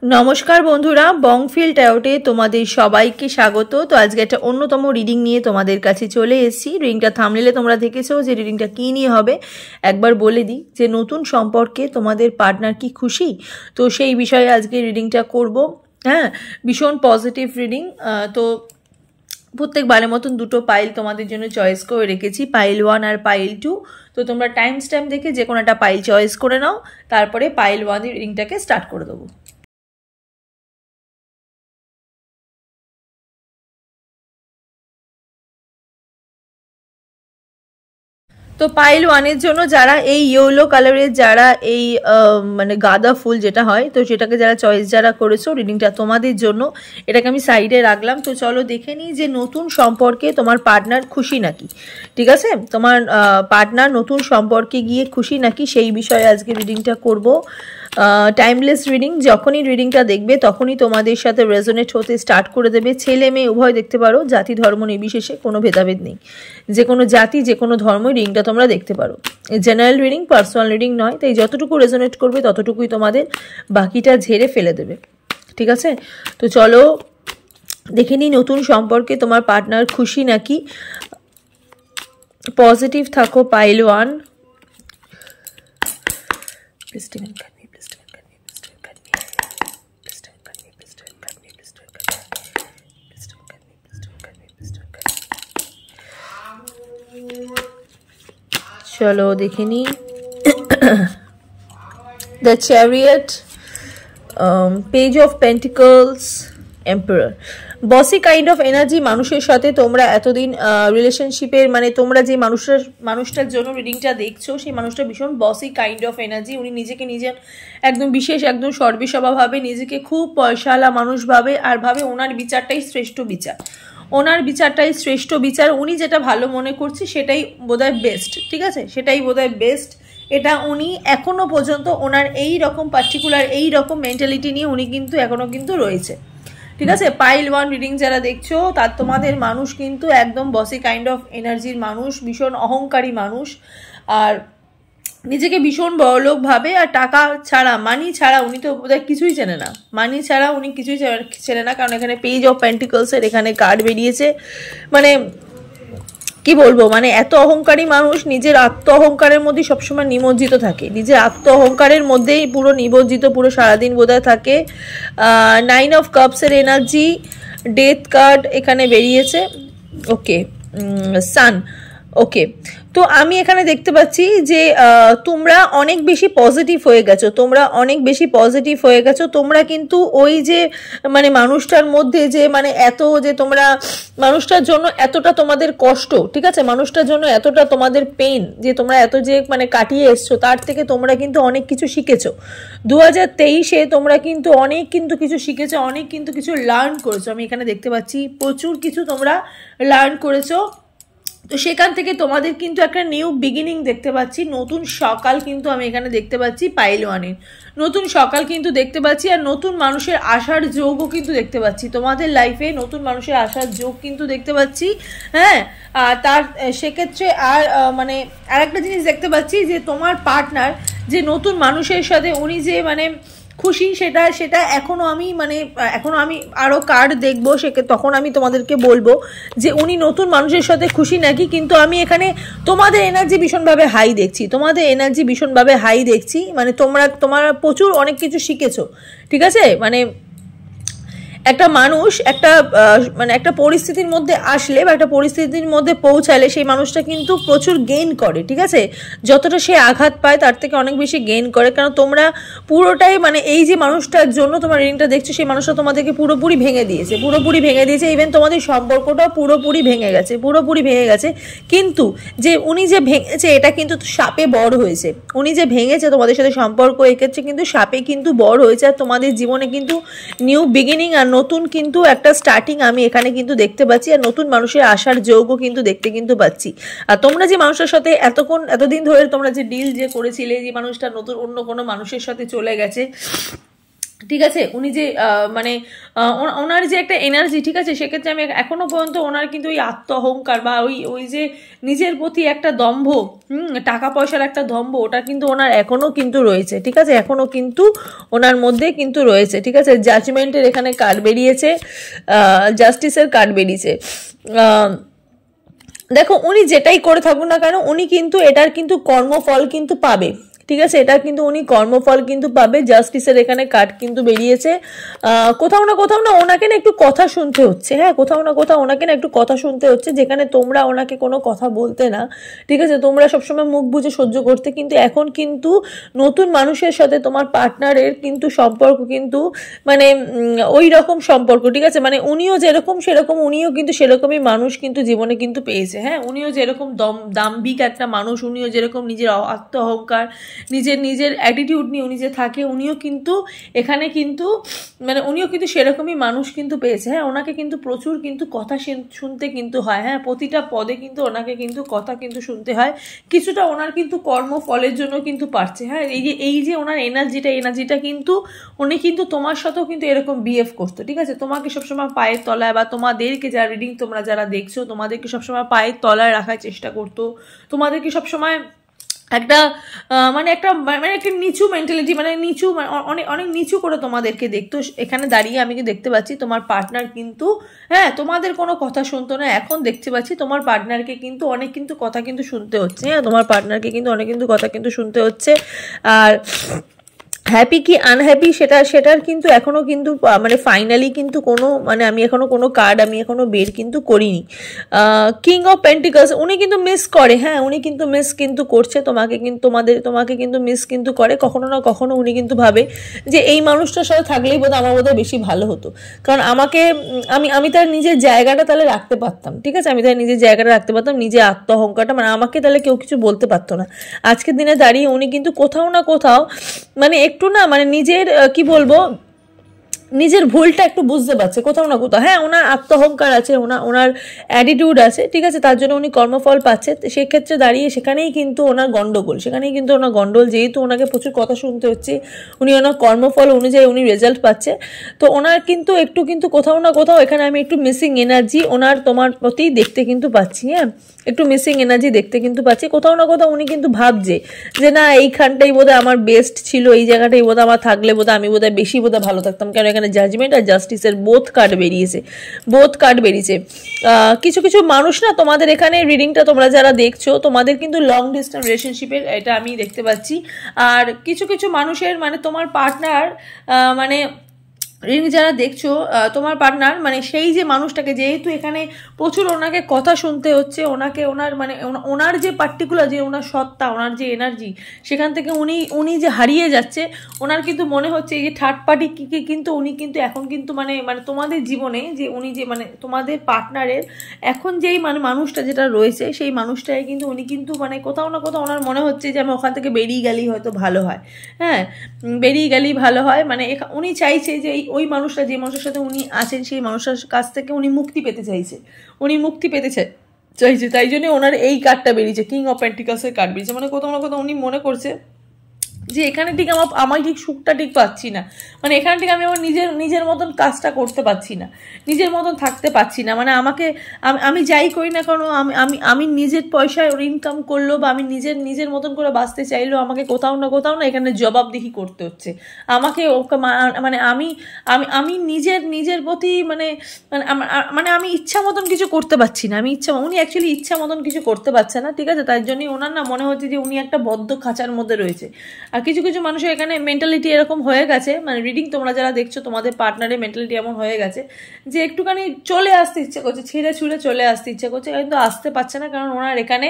নমস্কার বন্ধুরা, বংফিল ট্যারোটে তোমাদের সবাইকে স্বাগত। তো আজকে একটা অন্যতম রিডিং নিয়ে তোমাদের কাছে চলে এসেছি। রিডিংটা থামনেলে তোমরা দেখেছো যে রিডিংটা কী নিয়ে হবে। একবার বলে দিই যে নতুন সম্পর্কে তোমাদের পার্টনার কি খুশি, তো সেই বিষয়ে আজকে রিডিংটা করব। হ্যাঁ, ভীষণ পজিটিভ রিডিং। তো প্রত্যেকবারের মতন দুটো পাইল তোমাদের জন্য চয়েস করে রেখেছি, পাইল 1 আর পাইল 2। তো তোমরা টাইম স্ট্যাম্প দেখে যে কোনো একটা পাইল চয়েস করে নাও, তারপরে পাইল 1 এর রিডিংটাকে স্টার্ট করে দেবো। তো পাইল 1 এর জন্য যারা এই ইয়েলো কালারের, যারা এই মানে গাঁদা ফুল যেটা হয়, তো সেটাকে যারা চয়েস যারা করেছো, রিডিংটা তোমাদের জন্য। এটাকে আমি সাইডে রাখলাম। তো চলো দেখে নিই যে নতুন সম্পর্কে তোমার পার্টনার খুশি নাকি। ঠিক আছে, তোমার পার্টনার নতুন সম্পর্কে গিয়ে খুশি নাকি সেই বিষয়ে আজকে রিডিংটা করব। Timeless reading. যখনই রিডিংটা দেখবে তখনই তোমাদের সাথে রেজোনেট হতে স্টার্ট করে দেবে। ছেলে মেয়ে উভয় দেখতে পারো, জাতি ধর্ম নির্বিশেষে কোনো ভেদাভেদ নেই। যে কোনো জাতি, যে কোনো ধর্ম রিডিংটা তোমরা দেখতে পারো। জেনারেল রিডিং, পার্সোনাল রিডিং নয়। তাই যতটুকু রেজোনেট করবে ততটুকুই তোমাদের, বাকিটা ঝেড়ে ফেলে দেবে। ঠিক আছে, তো চলো দেখে নিই নতুন সম্পর্কে তোমার পার্টনার খুশি নাকি। পজিটিভ থাকো পাইল 1। চলো দেখে নিই। The chariot, page of pentacles, emperor. বসি কাইন্ড অফ এনার্জি মানুষের সাথে তোমরা এতদিন রিলেশনশিপের, মানে তোমরা যে মানুষটার জন্য রিডিংটা দেখছো, সেই মানুষটা ভীষণ বসি কাইন্ড অফ এনার্জি। উনি নিজেকে নিজের একদম বিশেষ, একদম সর্বেসর্বা ভাবে, নিজেকে খুব পয়সাওয়ালা মানুষ ভাবে, আর ভাবে ওনার বিচারটাই শ্রেষ্ঠ বিচার। ওনার বিচারটাই শ্রেষ্ঠ বিচার। উনি যেটা ভালো মনে করছে সেটাই বোধহয় বেস্ট। ঠিক আছে, সেটাই বোধহয় বেস্ট। এটা উনি এখনো পর্যন্ত ওনার এই রকম পার্টিকুলার এই রকম মেন্টালিটি নিয়ে উনি কিন্তু এখনো কিন্তু রয়েছে। ঠিক আছে, পাইল 1 রিডিং যারা দেখছো, তার তোমাদের মানুষ কিন্তু একদম বসি কাইন্ড অফ এনার্জির মানুষ, ভীষণ অহংকারী মানুষ, আর নিজেকে ভীষণ বড়লোক ভাবে। আর টাকা ছাড়া, মানি ছাড়া উনি তো বোধহয় কিছুই চেনে না। মানি ছাড়া উনি কিছুই চেনে না, কারণ এখানে পেজ অফ পেন্টিকলসের এখানে কার্ড বেরিয়েছে। মানে কি বলবো, মানে এত অহংকারী মানুষ, নিজের আত্ম অহংকারের মধ্যে সবসময় নিমজ্জিত থাকে, নিজের আত্ম অহংকারের মধ্যেই পুরো নিমজ্জিত, পুরো সারাদিন বোধহয় থাকে। 9 অফ কাপসের এনার্জি, ডেথ কার্ড এখানে বেরিয়েছে। ওকে, সান। ওকে, তো আমি এখানে দেখতে পাচ্ছি যে তোমরা অনেক বেশি পজিটিভ হয়ে গেছো, তোমরা অনেক বেশি পজিটিভ হয়ে গেছো। তোমরা কিন্তু ওই যে মানে মানুষটার মধ্যে যে মানে এত যে তোমরা মানুষটার জন্য এতটা তোমাদের কষ্ট, ঠিক আছে, মানুষটার জন্য এতটা তোমাদের পেন, যে তোমরা এত যে মানে কাটিয়ে এসছো, তার থেকে তোমরা কিন্তু অনেক কিছু শিখেছো। 2023-এ তোমরা কিন্তু অনেক কিন্তু কিছু শিখেছো, অনেক কিন্তু কিছু লার্ন করেছো। আমি এখানে দেখতে পাচ্ছি প্রচুর কিছু তোমরা লার্ন করেছো। তো সেখান থেকে তোমাদের কিন্তু একটা নিউ বিগিনিং দেখতে পাচ্ছি, নতুন সকাল কিন্তু আমি এখানে দেখতে পাচ্ছি পাইল 1-এর। নতুন সকাল কিন্তু দেখতে পাচ্ছি, আর নতুন মানুষের আসার যোগও কিন্তু দেখতে পাচ্ছি তোমাদের লাইফে। নতুন মানুষের আসার যোগ কিন্তু দেখতে পাচ্ছি। হ্যাঁ, তার সেক্ষেত্রে আর মানে আরেকটা জিনিস দেখতে পাচ্ছি যে তোমার পার্টনার যে নতুন মানুষের সাথে উনি যে মানে খুশি, সেটা এখনো আমি আরো কার্ড দেখবো, তখন আমি তোমাদেরকে বলবো যে উনি নতুন মানুষের সাথে খুশি নাকি। কিন্তু আমি এখানে তোমাদের এনার্জি ভীষণভাবে হাই দেখছি, তোমাদের এনার্জি ভীষণভাবে হাই দেখছি। মানে তোমরা প্রচুর অনেক কিছু শিখেছো। ঠিক আছে, মানে একটা মানুষ একটা পরিস্থিতির মধ্যে আসলে বা একটা পরিস্থিতির মধ্যে পৌঁছালে সেই মানুষটা কিন্তু প্রচুর গেইন করে। ঠিক আছে, যতটা সে আঘাত পায় তার থেকে অনেক বেশি গেইন করে, কারণ তোমরা পুরোটাই মানে এই যে মানুষটার জন্য তোমার রিডিংটা দেখছো, সেই মানুষটা তোমাদেরকে পুরোপুরি ভেঙে দিয়েছে, ইভেন তোমাদের সম্পর্কটাও পুরোপুরি ভেঙে গেছে। কিন্তু যে উনি যে ভেঙেছে, এটা কিন্তু সাপে বড় হয়েছে। উনি যে ভেঙেছে তোমাদের সাথে সম্পর্ক, এক্ষেত্রে কিন্তু সাপে কিন্তু বড় হয়েছে। আর তোমাদের জীবনে কিন্তু নিউ বিগিনিং আর নতুন কিন্তু একটা স্টার্টিং আমি এখানে কিন্তু দেখতে পাচ্ছি, আর নতুন মানুষের আসার যোগও কিন্তু দেখতে কিন্তু পাচ্ছি। আর তোমরা যে মানুষের সাথে এতদিন ধরে তোমরা যে ডিল যে করেছিলে, যে মানুষটা নতুন অন্য কোনো মানুষের সাথে চলে গেছে, ঠিক আছে, উনি যে মানে ওনার যে একটা এনার্জি, ঠিক আছে, সেক্ষেত্রে আমি এখনো পর্যন্ত ওনার কিন্তু ওই আত্ম অহংকার বা ওই যে নিজের প্রতি একটা দম্ভ, টাকা পয়সার একটা দম্ভ, ওটা কিন্তু ওনার এখনো কিন্তু রয়েছে, ঠিক আছে, এখনো কিন্তু ওনার মধ্যে কিন্তু রয়েছে, ঠিক আছে। জাজমেন্টের এখানে কার্ড বেরিয়েছে, জাস্টিসের কার্ড বেরিয়েছে। দেখো উনি যেটাই করে থাকুন না কেন, উনি কিন্তু এটার কিন্তু কর্মফল কিন্তু পাবে, ঠিক আছে, এটা কিন্তু উনি কর্মফল কিন্তু পাবে। জাস্টিসের এখানে কার্ড কিন্তু বেরিয়েছে। কোথাও না ওনাকে না একটু কথা শুনতে হচ্ছে, হ্যাঁ, কোথাও না কোথাও ওনাকে না একটু কথা শুনতে হচ্ছে, যেখানে তোমরা ওনাকে কোনো কথা বলতে না, ঠিক আছে, তোমরা সবসময় মুখ বুজে সহ্য করতে, কিন্তু এখন কিন্তু নতুন মানুষের সাথে তোমার পার্টনারের কিন্তু সম্পর্ক কিন্তু মানে ওই রকম সম্পর্ক, ঠিক আছে, মানে উনিও যেরকম সেরকম, উনিও কিন্তু সেরকমই মানুষ কিন্তু জীবনে কিন্তু পেয়েছে, হ্যাঁ, উনিও যেরকম দাম্ভিক একটা মানুষ, উনিও যেরকম নিজের আত্ম অহংকার, নিজের অ্যাটিটিউড নিয়ে উনি যে থাকে, উনিও কিন্তু এখানে কিন্তু মানে উনিও কিন্তু সেরকমই মানুষ কিন্তু পেয়েছে, হ্যাঁ, ওনাকে কিন্তু প্রচুর কিন্তু কথা শুনতে কিন্তু হয়, হ্যাঁ, প্রতিটা পদে কিন্তু ওনাকে কিন্তু কথা কিন্তু শুনতে হয়, কিছুটা ওনার কিন্তু কর্মফলের জন্য কিন্তু পারছে, হ্যাঁ, এই যে ওনার এনার্জিটা কিন্তু উনি কিন্তু তোমার সাথেও কিন্তু এরকম বিহেভ করতো, ঠিক আছে, তোমাকে সবসময় পায়ের তলায় বা তোমাদেরকে যারা রিডিং তোমরা যারা দেখছো তোমাদেরকে সবসময় পায়ের তলায় রাখার চেষ্টা করতো, তোমাদেরকে সবসময় একটা একটা নিচু মেন্টালিটি, মানে নিচু, অনেক নিচু করে তোমাদেরকে দেখতো। এখানে দাঁড়িয়ে আমি কি দেখতে পাচ্ছি তোমার পার্টনার কিন্তু, হ্যাঁ, তোমাদের কোনো কথা শুনতো না, এখন দেখতে পাচ্ছি তোমার পার্টনারকে কিন্তু অনেক কিন্তু কথা কিন্তু শুনতে হচ্ছে, হ্যাঁ, তোমার পার্টনারকে কিন্তু অনেক কিন্তু কথা কিন্তু শুনতে হচ্ছে। আর হ্যাপি কি আনহ্যাপি সেটার কিন্তু এখনো কিন্তু মানে ফাইনালি কিন্তু কোনো মানে আমি এখনো কোনো কার্ড আমি এখনো বের কিন্তু করিনি। কিং অফ পেন্টিকলস উনি কিন্তু মিস করে, হ্যাঁ, উনি কিন্তু মিস কিন্তু করছে তোমাকে, কিন্তু তোমাকে কিন্তু মিস কিন্তু করে, কখনো না কখনো উনি কিন্তু ভাবে যে এই মানুষটার সাথে থাকলেই বোধহয় আমার বোধহয় বেশি ভালো হতো, কারণ আমাকে আমি তার নিজের জায়গাটা তাহলে রাখতে পারতাম, ঠিক আছে, আমি তার নিজের জায়গাটা রাখতে পারতাম, নিজের আত্ম অহংকারটা, মানে আমাকে তাহলে কেউ কিছু বলতে পারতো না। আজকের দিনে দাঁড়িয়ে উনি কিন্তু কোথাও না কোথাও মানে একটু না মানে নিজের কি বলবো নিজের ভুলটা একটু বুঝতে পারছে কোথাও না কোথাও, হ্যাঁ, ওনার আত্মহংকার আছে, ওনার অ্যাটিটিউড আছে, ঠিক আছে, তার জন্য উনি কর্মফল পাচ্ছে, সেক্ষেত্রে দাঁড়িয়ে সেখানেই কিন্তু ওনার গন্ডগোল, যেহেতু ওনাকে প্রচুর কথা শুনতে হচ্ছে, উনি ওনার কর্মফল অনুযায়ী উনি রেজাল্ট পাচ্ছে, তো ওনার কিন্তু একটু কিন্তু কোথাও না কোথাও এখানে আমি একটু মিসিং এনার্জি ওনার তোমার প্রতি দেখতে কিন্তু পাচ্ছি, হ্যাঁ, একটু মিসিং এনার্জি দেখতে কিন্তু পাচ্ছি, কোথাও না কোথাও উনি কিন্তু ভাবছে যে না এইখানটাই বোধহয় আমার বেস্ট ছিল, এই জায়গাটাই বোধহয় আমার থাকলে বোধহয় আমি বোধহয় বেশি বোধহয় ভালো থাকতাম, কারণ এখানে জাজমেন্ট আর জাস্টিসের বোথ কার্ড বেরিয়েছে। কিছু কিছু মানুষ না তোমাদের এখানে রিডিংটা তোমরা যারা দেখছো তোমাদের কিন্তু লং ডিস্টেন্স রিলেশনশিপের এটা আমি দেখতে পাচ্ছি, আর কিছু কিছু মানুষের মানে তোমার পার্টনার মানে রিডিং যারা দেখছো তোমার পার্টনার মানে সেই যে মানুষটাকে, যেহেতু এখানে প্রচুর ওনাকে কথা শুনতে হচ্ছে, ওনার যে পার্টিকুলার যে ওনার সত্তা, ওনার যে এনার্জি, সেখান থেকে উনি যে হারিয়ে যাচ্ছে, ওনার কিন্তু মনে হচ্ছে এই যে থার্ড পার্টি কিন্তু উনি কিন্তু এখন কিন্তু মানে তোমাদের জীবনে যে উনি যে মানে তোমাদের পার্টনারের এখন যেই মানে মানুষটা যেটা রয়েছে সেই মানুষটাই কিন্তু উনি কিন্তু মানে কোথাও না কোথাও ওনার মনে হচ্ছে যে আমি ওখান থেকে বেরিয়ে গেলেই হয়তো ভালো হয়, হ্যাঁ, বেরিয়ে গেলেই ভালো হয়, মানে উনি চাইছে যে ওই মানুষটা যে মানুষের সাথে উনি আছেন সেই মানুষটার কাছ থেকে উনি মুক্তি পেতে চাইছে, তাই জন্য ওনার এই কার্ডটা বেরিয়েছে, কিং অফ পেন্টিকলসের কার্ড বেরিয়েছে, মানে কোথাও না কোথাও উনি মনে করছে যে এখানে ঠিক আমার ঠিক সুখটা ঠিক পাচ্ছি না, মানে এখানে ঠিক আমি আমার নিজের মতন কাজটা করতে পারছি না, নিজের মতন থাকতে পারছি না, মানে আমি যাই করি না কারণ আমি নিজের পয়সায় ইনকাম করলো বা আমি নিজের মতন করে বাঁচতে চাইলেও আমাকে কোথাও না এখানে জবাবদিহি করতে হচ্ছে, আমাকে মানে আমি নিজের প্রতি মানে আমি ইচ্ছা মতন কিছু করতে পারছি না, উনি অ্যাকচুয়ালি ইচ্ছা মতন কিছু করতে পারছে না, ঠিক আছে, তাই জন্যই ওনার না মনে হচ্ছে যে উনি একটা বদ্ধ খাঁচার মধ্যে রয়েছে। আর কিছু কিছু মানুষের এখানে মেন্টালিটি এরকম হয়ে গেছে, মানে রিডিং তোমরা যারা দেখছো তোমাদের পার্টনারের মেন্টালিটি এমন হয়ে গেছে যে একটুখানি চলে আসতে ইচ্ছে করছে, ছেড়ে ছুড়ে চলে আসতে ইচ্ছে করছে, কিন্তু আসতে পারছে না, কারণ ওনার এখানে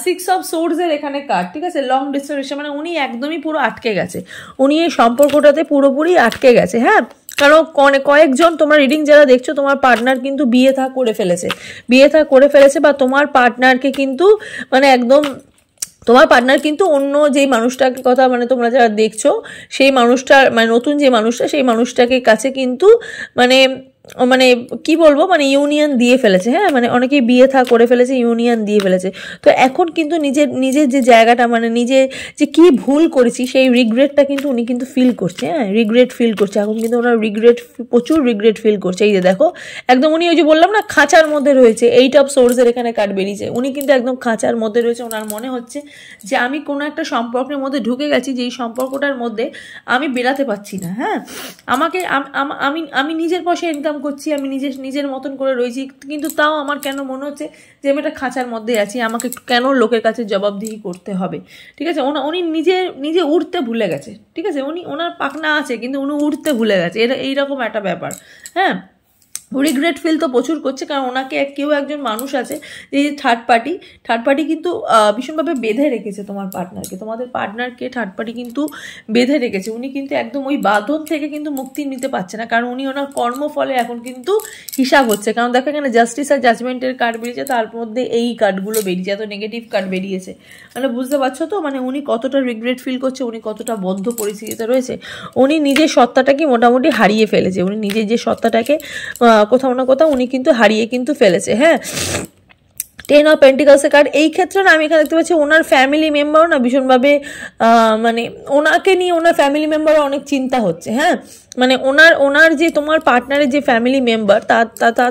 6 অফ সোর্ডসের এখানে কার্ড, ঠিক আছে, লং ডিস্টেন্স, মানে উনি একদমই পুরো আটকে গেছে, উনি এই সম্পর্কটাতে পুরোপুরি আটকে গেছে, হ্যাঁ, কারণ কয়েকজন তোমরা রিডিং যারা দেখছো তোমার পার্টনার কিন্তু বিয়ে থা করে ফেলেছে বা তোমার পার্টনারকে কিন্তু মানে একদম তোমার পার্টনার কিন্তু অন্য যেই মানুষটার কথা মানে তোমরা যারা দেখছো সেই মানুষটার মানে নতুন যে মানুষটা সেই মানুষটাকে কাছে কিন্তু মানে মানে কি বলবো, মানে ইউনিয়ন দিয়ে ফেলেছে, হ্যাঁ, মানে অনেকেই বিয়ে থা করে ফেলেছে, ইউনিয়ন দিয়ে ফেলেছে। তো এখন কিন্তু নিজের নিজের যে জায়গাটা, মানে নিজে যে কি ভুল করেছি সেই রিগ্রেটটা কিন্তু উনি কিন্তু ফিল করছে, হ্যাঁ, রিগ্রেট ফিল করছে এখন কিন্তু ওনার প্রচুর রিগ্রেট ফিল করছে। এই যে দেখো একদম উনি ওই যে বললাম না খাঁচার মধ্যে রয়েছে, 8 অফ সোর্সের এখানে কার্ড বেরিয়েছে, উনি কিন্তু একদম খাঁচার মধ্যে রয়েছে। ওনার মনে হচ্ছে যে আমি কোনো একটা সম্পর্কের মধ্যে ঢুকে গেছি, যেই সম্পর্কটার মধ্যে আমি বেরাতে পারছি না, হ্যাঁ, আমাকে আমি আমি নিজের পয়সা ইনকাম করছি, আমি নিজের মতন করে রয়েছি, কিন্তু তাও আমার কেন মনে হচ্ছে যে আমি একটা খাঁচার মধ্যে আছি, আমাকে একটু কেন লোকের কাছে জবাবদিহি করতে হবে, ঠিক আছে। উনি নিজে উঠতে ভুলে গেছে, ঠিক আছে, ওনার পাখনা আছে কিন্তু উনি উঠতে ভুলে গেছে, এটা এইরকম একটা ব্যাপার, হ্যাঁ। রিগ্রেট ফিল তো প্রচুর করছে, কারণ ওনাকে কেউ একজন মানুষ আছে যে থার্ড পার্টি কিন্তু ভীষণভাবে বেঁধে রেখেছে তোমার পার্টনারকে, তোমাদের পার্টনারকে থার্ড পার্টি কিন্তু বেঁধে রেখেছে। উনি কিন্তু একদম ওই বাঁধন থেকে কিন্তু মুক্তি নিতে পারছে না, কারণ উনি ওনার কর্মফলে এখন কিন্তু হিসাব হচ্ছে। কারণ দেখো এখানে জাস্টিস আর জাজমেন্টের কার্ড বেরিয়েছে, তার মধ্যে এই কার্ডগুলো বেরিয়েছে, এত নেগেটিভ কার্ড বেরিয়েছে, মানে বুঝতে পারছো তো, মানে উনি কতটা রিগ্রেট ফিল করছে, উনি কতটা বদ্ধ পরিস্থিতিতে রয়েছে, উনি নিজের সত্তাটাকে মোটামুটি হারিয়ে ফেলেছে, উনি নিজের যে সত্তাটাকে কোথাও না কোথাও উনি কিন্তু হারিয়ে কিন্তু ফেলেছে, হ্যাঁ। 10 অফ পেন্টিকলসের কার্ড, এই ক্ষেত্রে না আমি এখানে দেখতে পাচ্ছি ওনার ফ্যামিলি মেম্বারও না ভীষণভাবে মানে ওনাকে নিয়ে ওনার ফ্যামিলি মেম্বারও অনেক চিন্তা হচ্ছে, হ্যাঁ, মানে ওনার যে তোমার পার্টনারের যে ফ্যামিলি মেম্বার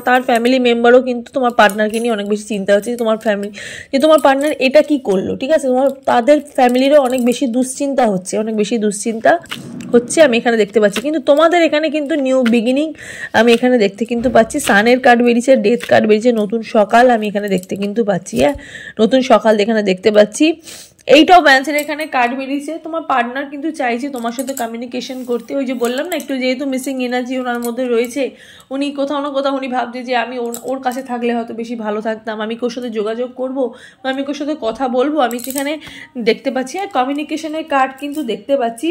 তার ফ্যামিলি মেম্বারও কিন্তু তোমার পার্টনারকে নিয়ে অনেক বেশি চিন্তা হচ্ছে, যে তোমার পার্টনার এটা কি করলো, ঠিক আছে, তাদের ফ্যামিলিরও অনেক বেশি দুশ্চিন্তা হচ্ছে আমি এখানে দেখতে পাচ্ছি। কিন্তু তোমাদের এখানে কিন্তু নিউ বিগিনিং আমি এখানে দেখতে কিন্তু পাচ্ছি, সানের কার্ড বেরিয়েছে, ডেথ কার্ড বেরিয়েছে, নতুন সকাল আমি এখানে দেখতে কিন্তু পাচ্ছি, হ্যাঁ, নতুন সকাল এখানে দেখতে পাচ্ছি। 8 অফ ওয়ান্সের এখানে কার্ড বেরিয়েছে, তোমার পার্টনার কিন্তু চাইছে তোমার সাথে কমিউনিকেশন করতে, ওই যে বললাম না একটু, যেহেতু মিসিং এনার্জি ওনার মধ্যে রয়েছে, উনি কোথাও না কোথাও উনি ভাবছে যে আমি ওর কাছে থাকলে হয়তো বেশি ভালো থাকতাম, আমি কোর সাথে যোগাযোগ করবো, আমি কোর সাথে কথা বলবো, আমি সেখানে দেখতে পাচ্ছি, আর কমিউনিকেশনের কার্ড কিন্তু দেখতে পাচ্ছি।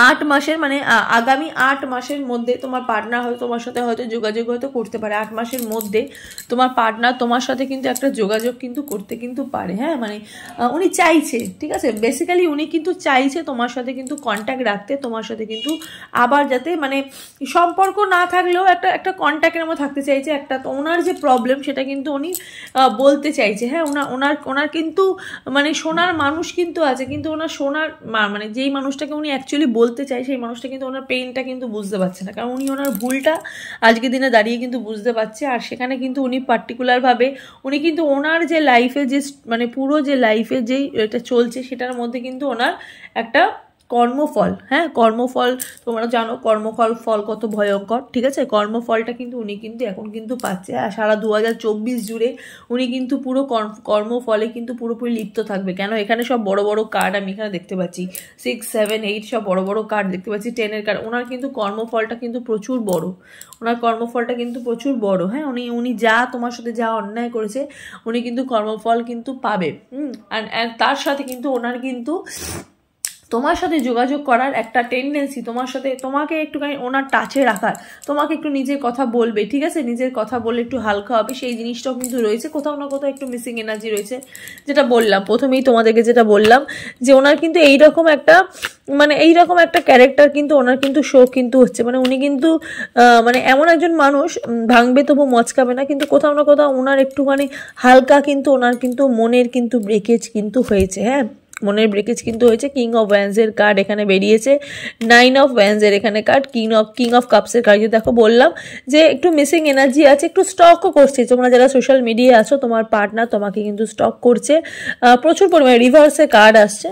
8 মাসের মানে আগামী 8 মাসের মধ্যে তোমার পার্টনার হয়তো তোমার সাথে হয়তো যোগাযোগ হয়তো করতে পারে, 8 মাসের মধ্যে তোমার পার্টনার তোমার সাথে কিন্তু একটা যোগাযোগ কিন্তু করতে কিন্তু পারে, হ্যাঁ, মানে উনি চাইছে, ঠিক আছে, বেসিক্যালি উনি কিন্তু চাইছে তোমার সাথে কিন্তু কন্ট্যাক্ট রাখতে, তোমার সাথে কিন্তু আবার যাতে মানে সম্পর্ক না থাকলেও একটা কন্ট্যাক্টের মধ্যে থাকতে চাইছে, একটা ওনার যে প্রবলেম সেটা কিন্তু উনি বলতে চাইছে, হ্যাঁ, ওনার কিন্তু মানে শোনার মানুষ কিন্তু আছে, কিন্তু ওনার শোনার মানে যেই মানুষটাকে উনি অ্যাকচুয়ালি বলতে চাই সেই মানুষটা কিন্তু ওনার পেইনটা কিন্তু বুঝতে পারছে না, কারণ উনি ওনার ভুলটা আজকের দিনে দাঁড়িয়ে কিন্তু বুঝতে পারছে। আর সেখানে কিন্তু উনি পার্টিকুলারভাবে উনি কিন্তু ওনার যে লাইফে যে মানে পুরো যে লাইফে যেই এটা চলছে সেটার মধ্যে কিন্তু ওনার একটা কর্মফল, হ্যাঁ, কর্মফল তোমরা জানো ফল কত ভয়ঙ্কর, ঠিক আছে, কর্মফলটা কিন্তু উনি কিন্তু এখন কিন্তু পাচ্ছে, আর সারা 2024 জুড়ে উনি কিন্তু পুরো কর্মফলে কিন্তু পুরোপুরি লিপ্ত থাকবে। কেন এখানে সব বড় বড় কার্ড আমি এখানে দেখতে পাচ্ছি, 6, 7, 8 সব বড় বড় কার্ড দেখতে পাচ্ছি, 10-এর কার্ড, ওনার কিন্তু কর্মফলটা কিন্তু প্রচুর বড়, ওনার কর্মফলটা কিন্তু প্রচুর বড়, হ্যাঁ, উনি যা তোমার সাথে যা অন্যায় করেছে উনি কিন্তু কর্মফল কিন্তু পাবে, আর তার সাথে কিন্তু ওনার কিন্তু তোমার সাথে যোগাযোগ করার একটা টেন্ডেন্সি, তোমাকে একটুখানি ওনার টাচে রাখার, তোমাকে একটু নিজের কথা বলবে, ঠিক আছে, নিজের কথা বলে একটু হালকা হবে, সেই জিনিসটাও কিন্তু রয়েছে, কোথাও না কোথাও একটু মিসিং এনার্জি রয়েছে, যেটা বললাম প্রথমেই তোমাদেরকে, যেটা বললাম যে ওনার কিন্তু এইরকম একটা ক্যারেক্টার কিন্তু ওনার কিন্তু শো কিন্তু হচ্ছে, মানে উনি কিন্তু মানে এমন একজন মানুষ ভাঙবে তবু মচকাবে না, কিন্তু কোথাও না কোথাও ওনার একটুখানি হালকা কিন্তু ওনার কিন্তু মনের কিন্তু ব্রেকেজ কিন্তু হয়েছে, হ্যাঁ, মনের ব্রেকেজ কিন্তু হয়েছে। কিং অফ ওয়ান্সের কার্ড এখানে বেরিয়েছে, 9 অফ ওয়ান্সের এখানে কার্ড, কিং অফ কাপসের কার্ড, দেখো বললাম যে একটু মিসিং এনার্জি আছে, একটু স্টকও করছে, তোমরা যারা সোশ্যাল মিডিয়ায় আছো তোমার পার্টনার তোমাকে কিন্তু স্টক করছে প্রচুর পরিমাণে, রিভার্সে কার্ড আসছে,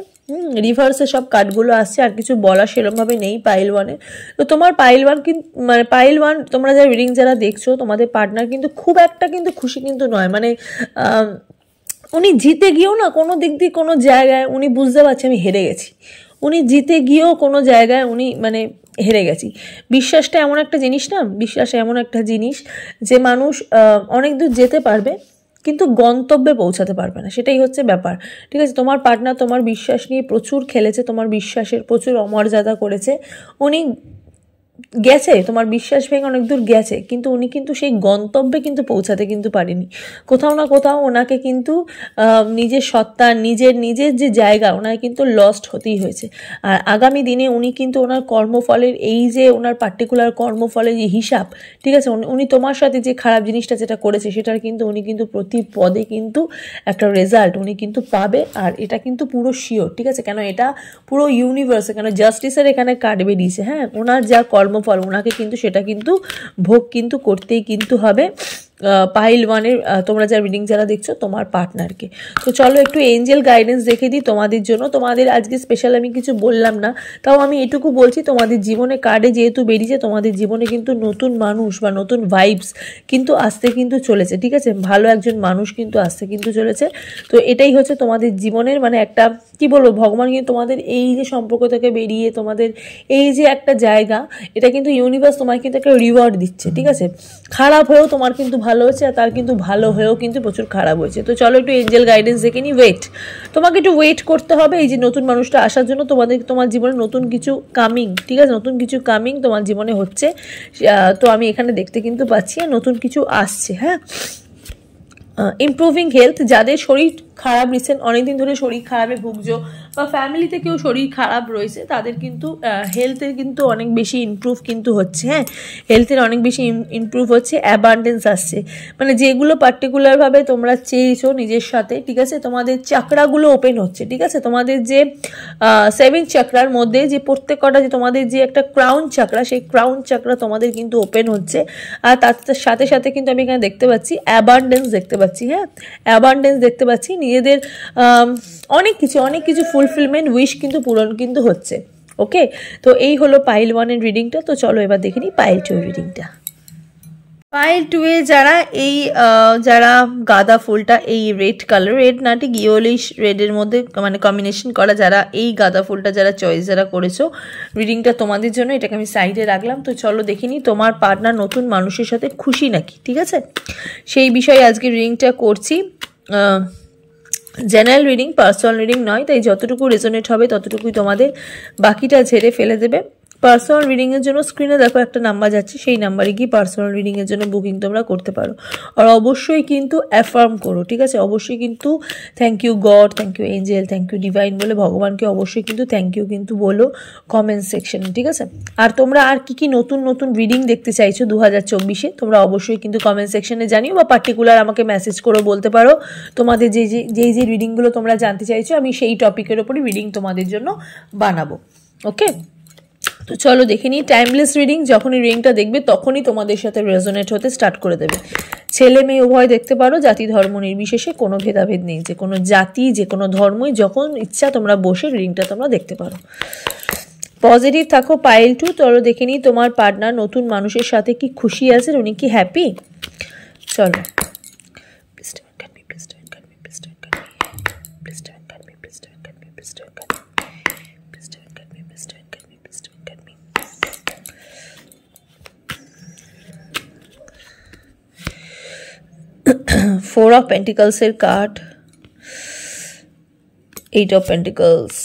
রিভার্সে সব কার্ডগুলো আসছে, আর কিছু বলা সেরকমভাবে নেই পাইল ওয়ানে। তো তোমার পাইল ওয়ান তোমরা যারা রিডিং যারা দেখছো তোমাদের পার্টনার কিন্তু খুব একটা কিন্তু খুশি কিন্তু নয়, মানে উনি জিতে গিয়েও না কোনো দিক দিয়ে কোনো জায়গায় উনি বুঝতে পারছে আমি হেরে গেছি, উনি জিতে গিয়েও কোনো জায়গায় উনি মানে হেরে গেছি। বিশ্বাসটা এমন একটা জিনিস না, বিশ্বাস এমন একটা জিনিস যে মানুষ অনেক দূর যেতে পারবে কিন্তু গন্তব্যে পৌঁছাতে পারবে না, সেটাই হচ্ছে ব্যাপার, ঠিক আছে। তোমার পার্টনার তোমার বিশ্বাস নিয়ে প্রচুর খেলেছে, তোমার বিশ্বাসের প্রচুর অমর্যাদা করেছে, উনি গেছে, তোমার বিশ্বাস ভেঙে অনেক দূর গেছে, কিন্তু উনি কিন্তু সেই গন্তব্যে কিন্তু পৌঁছাতে কিন্তু পারেনি। কোথাও না কোথাও ওনাকে কিন্তু নিজের সত্তা, নিজের নিজের যে জায়গা, ওনাকে কিন্তু লস্ট হতেই হয়েছে। আর আগামী দিনে উনি কিন্তু ওনার কর্মফলের এই যে ওনার পার্টিকুলার কর্মফলের যে হিসাব, ঠিক আছে, উনি তোমার সাথে যে খারাপ জিনিসটা যেটা করেছে সেটার কিন্তু উনি কিন্তু প্রতি পদে কিন্তু একটা রেজাল্ট উনি কিন্তু পাবে। আর এটা কিন্তু পুরো শিওর, ঠিক আছে, কেন এটা পুরো ইউনিভার্সে, কেন জাস্টিসের এখানে কার্ড বেরিয়েছে। হ্যাঁ, ওনার যা কর্মফল ওনাকে কিন্তু সেটা কিন্তু ভোগ কিন্তু করতেই কিন্তু হবে। পাইল ওয়ানের তোমরা যারা রিডিং যারা দেখছো তোমার পার্টনারকে। তো চলো একটু এঞ্জেল গাইডেন্স দেখে দিই তোমাদের জন্য। তোমাদের আজকে স্পেশাল আমি কিছু বললাম না, তাও আমি এটুকু বলছি, তোমাদের জীবনে কার্ডে যেহেতু বেরিয়েছে, তোমাদের জীবনে কিন্তু নতুন মানুষ বা নতুন ভাইবস কিন্তু আসতে কিন্তু চলেছে, ঠিক আছে, ভালো একজন মানুষ কিন্তু আসতে কিন্তু চলেছে। তো এটাই হচ্ছে তোমাদের জীবনের মানে একটা কি বলবো, ভগবান কিন্তু তোমাদের এই যে সম্পর্ক থেকে বেরিয়ে তোমাদের এই যে একটা জায়গা, এটা কিন্তু ইউনিভার্স তোমার কিন্তু একটা রিওয়ার্ড দিচ্ছে, ঠিক আছে। খারাপ হয়েও তোমার কিন্তু ভালো হয়েছে, আর তার কিন্তু ভালো হয়েও কিন্তু প্রচুর খারাপ হয়েছে। তো চলো একটু এঞ্জেল গাইডেন্স দেখে নি। ওয়েট, তোমাকে একটু ওয়েট করতে হবে এই যে নতুন মানুষটা আসার জন্য। তোমার জীবনে নতুন কিছু কামিং, ঠিক আছে, নতুন কিছু কামিং তোমার জীবনে হচ্ছে। তো আমি এখানে দেখতে কিন্তু পাচ্ছি নতুন কিছু আসছে। হ্যাঁ, ইমপ্রুভিং হেলথ, যাদের শরীর খারাপ, রিসেন্ট অনেকদিন ধরে শরীর খারাপে ভুগছো বা ফ্যামিলিতে কেউ শরীর খারাপ রয়েছে, তাদের কিন্তু হেলথের কিন্তু অনেক বেশি ইমপ্রুভ কিন্তু হচ্ছে। হ্যাঁ, হেলথের অনেক বেশি ইমপ্রুভ হচ্ছে, অ্যাবান্ডেন্স আসছে, মানে যেগুলো পার্টিকুলারভাবে তোমরা চেয়েছো নিজের সাথে, ঠিক আছে, তোমাদের চাকরাগুলো ওপেন হচ্ছে, ঠিক আছে, তোমাদের যে 7 চাকরার মধ্যে যে প্রত্যেক কটা যে তোমাদের যে একটা ক্রাউন চাকরা, সেই ক্রাউন চাকরা তোমাদের কিন্তু ওপেন হচ্ছে। আর তার সাথে সাথে কিন্তু আমি এখানে দেখতে পাচ্ছি অ্যাবান্ডেন্স দেখতে পাচ্ছি। হ্যাঁ, অ্যাবান্ডেন্স দেখতে পাচ্ছি, নিজেদের অনেক কিছু ফুলফিলমেন্ট উইশ কিন্তু পূরণ কিন্তু হচ্ছে। ওকে, তো এই হলো পাইল 1-এর রিডিংটা। তো চলো এবার দেখে নিই পাইল 2-এর রিডিংটা। পাইল 2-এ যারা এই যারা গাঁদা ফুলটা এই রেড কালার, রেড না ঠিক ইয়েলোইশ রেডের মধ্যে মানে কম্বিনেশন করা, যারা এই গাঁদা ফুলটা যারা চয়েস যারা করেছো, রিডিংটা তোমাদের জন্য, এটাকে আমি সাইডে রাখলাম। তো চলো দেখে নিই তোমার পার্টনার নতুন মানুষের সাথে খুশি নাকি, ঠিক আছে, সেই বিষয়ে আজকে রিডিংটা করছি। জেনারেল রিডিং, পার্সোনাল রিডিং নয়, তাই যতটুকু রেজোনেট হবে ততটুকুই তোমাদের, বাকিটা ঝেড়ে ফেলে দেবে। পার্সোনাল রিডিংয়ের জন্য স্ক্রিনে দেখো একটা নাম্বার যাচ্ছে, সেই নাম্বারে গিয়ে পার্সোনাল রিডিংয়ের জন্য বুকিং তোমরা করতে পারো। আর অবশ্যই কিন্তু অ্যাফার্ম করো, ঠিক আছে, অবশ্যই কিন্তু thank you God, thank you angel, thank you divine বলে ভগবানকে অবশ্যই কিন্তু থ্যাংক ইউ কিন্তু বলো কমেন্ট সেকশনে, ঠিক আছে। আর তোমরা আর কি নতুন নতুন রিডিং দেখতে চাইছো 2024-এ, তোমরা অবশ্যই কিন্তু কমেন্ট সেকশনে জানিও, বা পার্টিকুলার আমাকে মেসেজ করে বলতে পারো তোমাদের যে রিডিংগুলো তোমরা জানতে চাইছো, আমি সেই টপিকের ওপরই রিডিং তোমাদের জন্য বানাবো। ওকে, তো চলো দেখে নিই টাইমলেস রিডিং। যখনই রিডিংটা দেখবে তখনই তোমাদের সাথে রেজোনেট হতে স্টার্ট করে দেবে। ছেলে মেয়ে উভয় দেখতে পারো, জাতি ধর্ম নির্বিশেষে, কোনো ভেদাভেদ নেই, যে কোনো জাতি যে কোনো ধর্মই যখন ইচ্ছা তোমরা বসে রিডিংটা তোমরা দেখতে পারো। পজিটিভ থাকো পাইল 2। চলো দেখে নিই তোমার পার্টনার নতুন মানুষের সাথে কি খুশি আছে, উনি কি হ্যাপি। চলো, Four of Pentacles এর card, 8 of Pentacles,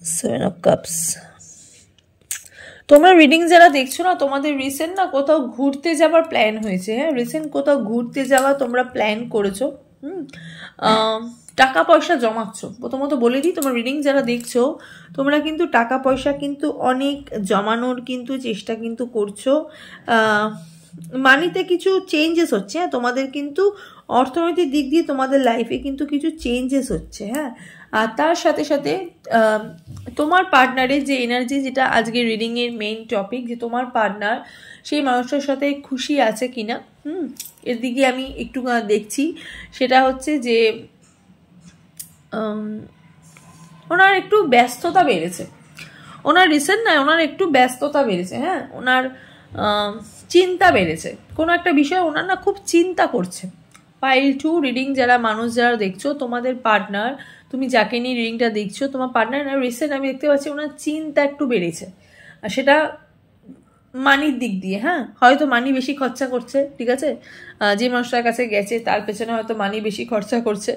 7 of Cups। তোমরা রিডিং যারা দেখছো না, তোমাদের রিসেন্ট না কোথাও ঘুরতে যাওয়ার প্ল্যান হয়েছে। হ্যাঁ, রিসেন্ট কোথাও ঘুরতে যাওয়া তোমরা প্ল্যান করেছো। টাকা পয়সা জমাচ্ছ। প্রথমত বলে দিই, তোমার রিডিং যারা দেখছো তোমরা কিন্তু টাকা পয়সা কিন্তু অনেক জমানোর কিন্তু চেষ্টা কিন্তু করছো। মানিতে কিছু চেঞ্জেস হচ্ছে। হ্যাঁ, তোমাদের কিন্তু অর্থনৈতিক দিক দিয়ে তোমাদের লাইফে কিন্তু কিছু চেঞ্জেস হচ্ছে। হ্যাঁ, আর তার সাথে সাথে তোমার পার্টনারের যে এনার্জি, যেটা আজকে রিডিংয়ের মেইন টপিক, যে তোমার পার্টনার সেই মানুষটার সাথে খুশি আছে কিনা, এর দিকে আমি একটু দেখছি। সেটা হচ্ছে যে ওনার একটু ব্যস্ততা বেড়েছে, ওনার রিসেন্ট না, ওনার একটু ব্যস্ততা বেড়েছে। হ্যাঁ, ওনার চিন্তা বেড়েছে, কোনো একটা বিষয় ওনার না খুব চিন্তা করছে। পাইল 2 রিডিং যারা মানুষ যারা দেখছো, তোমাদের পার্টনার, তুমি যাকে নিয়ে রিডিংটা দেখছো, তোমার পার্টনার না রিসেন্ট আমি দেখতে পাচ্ছি ওনার চিন্তা একটু বেড়েছে, আর সেটা মানির দিক দিয়ে। হ্যাঁ, হয়তো মানি বেশি খরচা করছে, ঠিক আছে, যে মানুষটার কাছে গেছে তার পেছনে হয়তো মানি বেশি খরচা করছে,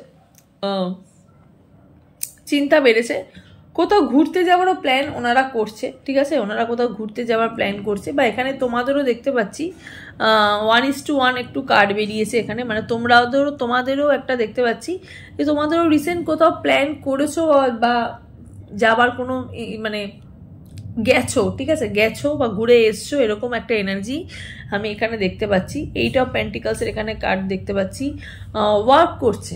চিন্তা বেড়েছে, কোথাও ঘুরতে যাওয়ারও প্ল্যান ওনারা করছে, ঠিক আছে, ওনারা কোথাও ঘুরতে যাওয়ার প্ল্যান করছে। বা এখানে তোমাদেরও দেখতে পাচ্ছি 1:1 একটু কার্ড বেরিয়েছে এখানে, মানে তোমাদেরও একটা দেখতে পাচ্ছি যে তোমাদেরও রিসেন্ট কোথাও প্ল্যান করেছো বা যাবার কোনো মানে গেছো, ঠিক আছে, গেছো বা ঘুরে এসছো, এরকম একটা এনার্জি আমি এখানে দেখতে পাচ্ছি। 8 অফ পেন্টিকলসের এখানে কার্ড দেখতে পাচ্ছি। ওয়ার্ক করছে,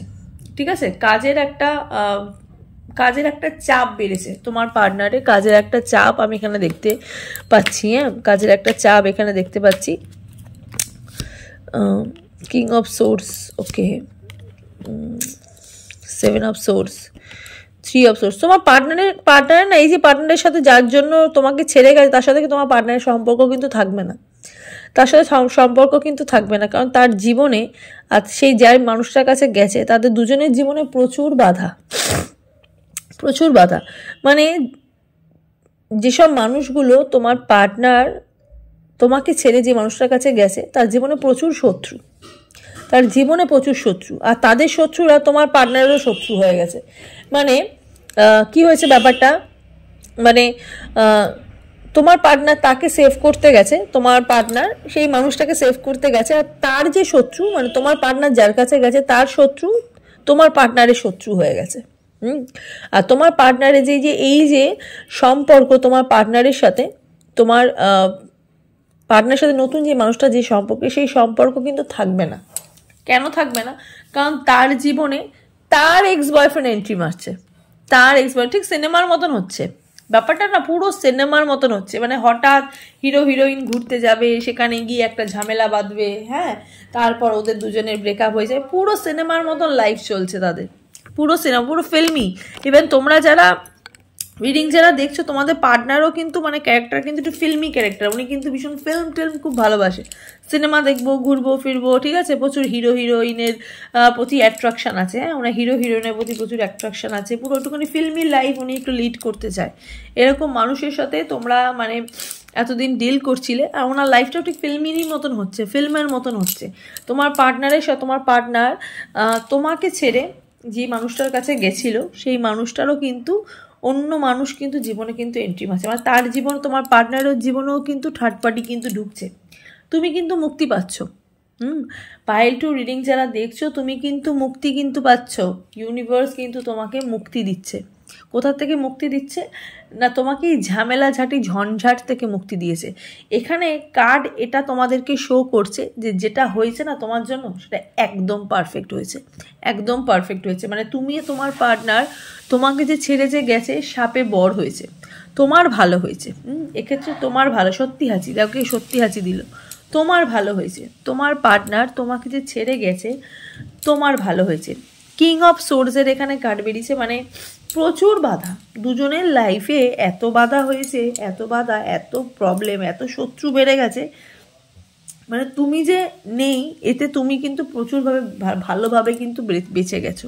ঠিক আছে, কাজের একটা চাপ বেড়েছে তোমার পার্টনারে, কাজের একটা চাপ আমি এখানে দেখতে পাচ্ছি। হ্যাঁ, কাজের একটা চাপ এখানে দেখতে পাচ্ছি। King of swords, okay, 7 of swords, 3 of swords. তোমার পার্টনারের না, এই যে পার্টনারের সাথে যার জন্য তোমাকে ছেড়ে গেছে, তার সাথে তোমার পার্টনারের সম্পর্ক কিন্তু থাকবে না, তার সাথে সম্পর্ক কিন্তু থাকবে না। কারণ তার জীবনে আর সেই যার মানুষটার কাছে গেছে, তাদের দুজনের জীবনে প্রচুর বাধা, প্রচুর বাধা। মানে যেসব মানুষগুলো তোমার পার্টনার তোমাকে ছেড়ে যে মানুষটার কাছে গেছে, তার জীবনে প্রচুর শত্রু, তার জীবনে প্রচুর শত্রু, আর তাদের শত্রুরা তোমার পার্টনারেরও শত্রু হয়ে গেছে। মানে কি হয়েছে ব্যাপারটা, মানে তোমার পার্টনার তাকে সেভ করতে গেছে, তোমার পার্টনার সেই মানুষটাকে সেভ করতে গেছে, আর তার যে শত্রু, মানে তোমার পার্টনার যার কাছে গেছে তার শত্রু তোমার পার্টনারের শত্রু হয়ে গেছে। আর তোমার পার্টনারের এই যে সম্পর্ক তোমার পার্টনারের সাথে, তোমার পার্টনারের সাথে নতুন যে মানুষটা যে সম্পর্কে, সেই সম্পর্ক কিন্তু থাকবে না। কেন থাকবে না? কারণ তার জীবনে তার এক্স বয়ফ্রেন্ড এন্ট্রি মারছে, তার এক্স বয়ফ্রেন্ড, ঠিক সিনেমার মতন হচ্ছে ব্যাপারটা না, পুরো সিনেমার মতন হচ্ছে। মানে হঠাৎ হিরো হিরোইন ঘুরতে যাবে, সেখানে গিয়ে একটা ঝামেলা বাঁধবে, হ্যাঁ, তারপর ওদের দুজনের ব্রেকআপ হয়ে যায়, পুরো সিনেমার মতন লাইফ চলছে তাদের, পুরো সিনেমা, পুরো ফিল্মি। ইভেন তোমরা যারা রিডিং যারা দেখছো, তোমাদের পার্টনারও কিন্তু মানে ক্যারেক্টার কিন্তু একটু ফিল্মি ক্যারেক্টার, উনি কিন্তু ভীষণ ফিল্ম খুব ভালোবাসে, সিনেমা দেখবো, ঘুরবো ফিরবো, ঠিক আছে, প্রচুর হিরো হিরোইনের প্রতি অ্যাট্রাকশান আছে। হ্যাঁ, ওনার হিরো হিরোইনের প্রতি প্রচুর অ্যাট্রাকশান আছে, পুরো একটুখানি ফিল্মি লাইফ উনি একটু লিড করতে চায়। এরকম মানুষের সাথে তোমরা মানে এতদিন ডিল করছিলে, আর ওনার লাইফটাও ঠিক ফিল্মেরই মতন হচ্ছে, ফিল্মের মতন হচ্ছে। তোমার পার্টনারের সাথে, তোমার পার্টনার তোমাকে ছেড়ে যে মানুষটার কাছে গেছিল, সেই মানুষটারও কিন্তু অন্য মানুষ কিন্তু জীবনে কিন্তু এন্ট্রি মারছে, মানে তার জীবন, তোমার পার্টনারের জীবনেও কিন্তু থার্ড পার্টি কিন্তু ঢুকছে। তুমি কিন্তু মুক্তি পাচ্ছ। পাইল টু রিডিং যারা দেখছো, তুমি কিন্তু মুক্তি কিন্তু পাচ্ছ। ইউনিভার্স কিন্তু তোমাকে মুক্তি দিচ্ছে। কোথা থেকে মুক্তি দিচ্ছে না, তোমাকে এই ঝামেলা ঝাঁটি ঝঞ্ঝাট থেকে মুক্তি দিয়েছে। এখানে কার্ড এটা তোমাদেরকে শো করছে যে যেটা হয়েছে না তোমার জন্য, সেটা একদম পারফেক্ট হয়েছে, একদম পারফেক্ট হয়েছে। মানে তুমি তোমার পার্টনার তোমাকে যে ছেড়ে যে গেছে, সাপে বর হয়েছে, তোমার ভালো হয়েছে। এক্ষেত্রে তোমার ভালো, সত্যি হাঁচি, দেখো সত্যি হাঁচি দিল, তোমার ভালো হয়েছে। তোমার পার্টনার তোমাকে যে ছেড়ে গেছে, তোমার ভালো হয়েছে। কিং অফ সোর্সের এখানে কার্ড বেরিয়েছে, মানে প্রচুর বাধা দুজনের লাইফে, এত বাধা হয়েছে, এত বাধা, এত প্রবলেম, এত শত্রু বেড়ে গেছে। মানে তুমি যে নেই, এতে তুমি কিন্তু প্রচুরভাবে ভালোভাবে কিন্তু বেঁচে গেছো।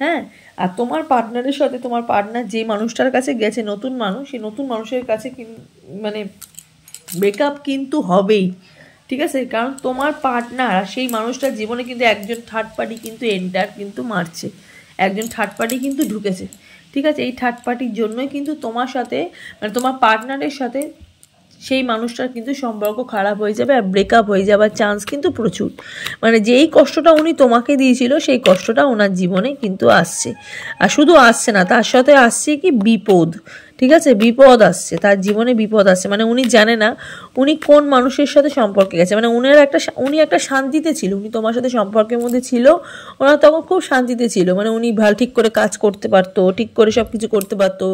হ্যাঁ, আর তোমার পার্টনারের সাথে, তোমার পার্টনার যে মানুষটার কাছে গেছে, নতুন মানুষ, সেই নতুন মানুষের কাছে মানে ব্রেকআপ কিন্তু হবেই, ঠিক আছে। কারণ তোমার পার্টনার সেই মানুষটার জীবনে কিন্তু একজন থার্ড পার্টি কিন্তু এন্টার কিন্তু মারছে, একজন থার্ড পার্টি কিন্তু ঢুকেছে, ঠিক আছে। এই থার্ড পার্টির জন্যই কিন্তু তোমার সাথে, মানে তোমার পার্টনারের সাথে সেই মানুষটার কিন্তু সম্পর্ক খারাপ হয়ে যাবে, আর ব্রেকআপ হয়ে যাবার চান্স কিন্তু প্রচুর। মানে যেই কষ্টটা উনি তোমাকে দিয়েছিল, সেই কষ্টটা ওনার জীবনে কিন্তু আসছে। আর শুধু আসছে না, তার সাথে আসছে কি বিপদ, ঠিক আছে, বিপদ আসছে, তার জীবনে বিপদ আসছে। মানে উনি জানে না উনি কোন মানুষের সাথে সম্পর্কে গেছে। মানে উনি একটা শান্তিতে ছিল, উনি তোমার সাথে সম্পর্কের মধ্যে ছিল, ওনার তখন খুব শান্তিতে ছিল। মানে উনি ঠিক করে কাজ করতে পারতো, ঠিক করে সব কিছু করতে পারতো,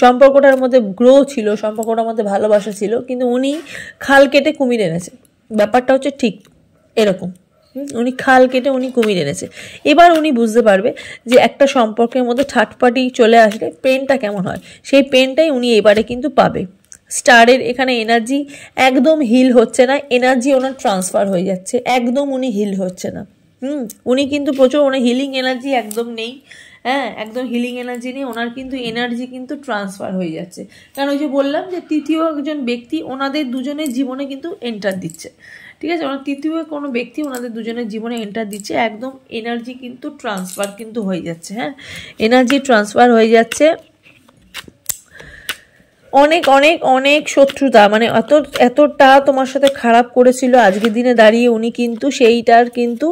সম্পর্কটার মধ্যে গ্রো ছিল, সম্পর্কটার মধ্যে ভালোবাসা ছিল। কিন্তু উনি খাল কেটে কুমির এনেছে, ব্যাপারটা হচ্ছে ঠিক এরকম। উনি খাল কেটে উনি কুমির এনেছে। এবার উনি বুঝতে পারবে যে একটা সম্পর্কের মধ্যে থার্ড পার্টি চলে আসলে পেনটা কেমন হয়, সেই পেনটাই উনি এবারে কিন্তু পাবে। স্টারের এখানে এনার্জি একদম হিল হচ্ছে না, এনার্জি ওনার ট্রান্সফার হয়ে যাচ্ছে, একদম উনি হিল হচ্ছে না। উনি কিন্তু প্রচুর, ওনার হিলিং এনার্জি একদম নেই। হ্যাঁ, একদম হিলিং এনার্জি নেই ওনার, কিন্তু এনার্জি কিন্তু ট্রান্সফার হয়ে যাচ্ছে। কারণ ওই যে বললাম যে তৃতীয় একজন ব্যক্তি ওনাদের দুজনের জীবনে কিন্তু এন্টার দিচ্ছে, ঠিক আছে। ওনার তৃতীয় কোনো ব্যক্তি ওনাদের দুজনের জীবনে এন্টার দিচ্ছে, একদম এনার্জি কিন্তু ট্রান্সফার কিন্তু হয়ে যাচ্ছে। হ্যাঁ, এনার্জি ট্রান্সফার হয়ে যাচ্ছে। অনেক অনেক অনেক শত্রুতা, মানে এতটা তোমার সাথে খারাপ করেছিল, আজকের দিনে দাঁড়িয়ে উনি কিন্তু সেইটার কিন্তু